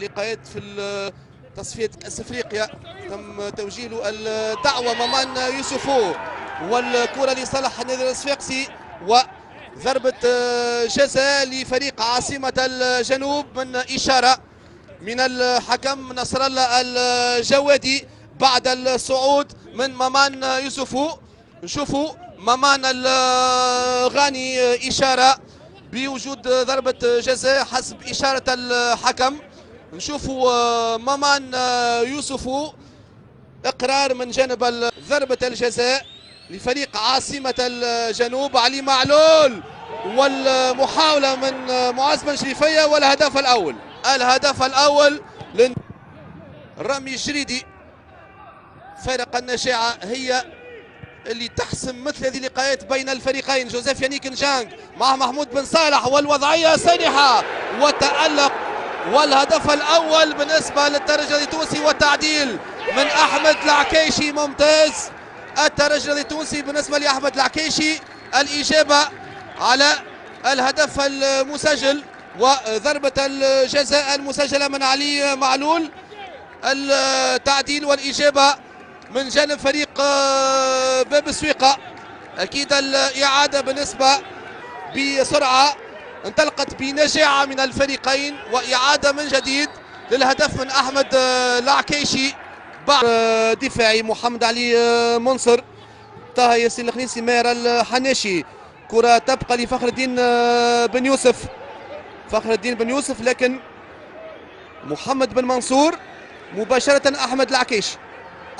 لقاءات في تصفية كأس افريقيا. تم توجيه له الدعوة مامان يوسفو، والكرة لصالح النادي الصفاقسي، وضربة جزاء لفريق عاصمة الجنوب من إشارة من الحكم نصر الله الجوادي بعد الصعود من مامان يوسفو. نشوفوا مامان الغاني إشارة بوجود ضربة جزاء حسب إشارة الحكم. نشوفوا مامان يوسفو إقرار من جانب ضربة الجزاء لفريق عاصمة الجنوب علي معلول، والمحاولة من معز بن شريفية، والهدف الأول. الهدف الأول رامي الجريدي. فرق النجاعة هي اللي تحسم مثل هذه اللقاءات بين الفريقين. جوزيف يانيك نجانج مع محمود بن صالح، والوضعية سانحة وتألق، والهدف الأول بالنسبة للترجي التونسي، والتعديل من أحمد العكيشي ممتاز. الترجي التونسي بالنسبة لأحمد العكيشي الإجابة على الهدف المسجل، وضربة الجزاء المسجلة من علي معلول. التعديل والإجابة من جانب فريق باب سويقة. أكيد الإعادة بالنسبة بسرعة انطلقت بنجاعة من الفريقين، وإعادة من جديد للهدف من أحمد العكيشي بعد دفاعي محمد علي منصر. طه ياسين الخنيسي، ماهر الحناشي. كرة تبقى لفخر الدين بن يوسف. فخر الدين بن يوسف، لكن محمد بن منصور مباشرة. أحمد العكيشي،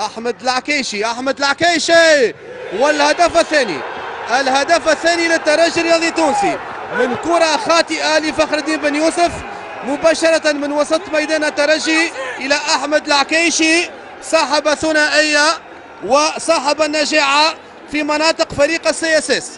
أحمد العكيشي، أحمد العكيشي، والهدف الثاني. الهدف الثاني للترجي الرياضي التونسي من كرة خاطئة لفخر الدين بن يوسف مباشرة من وسط ميدان الترجي إلى أحمد العكيشي، صاحب ثنائية وصاحب النجاعة في مناطق فريق السي اس اس.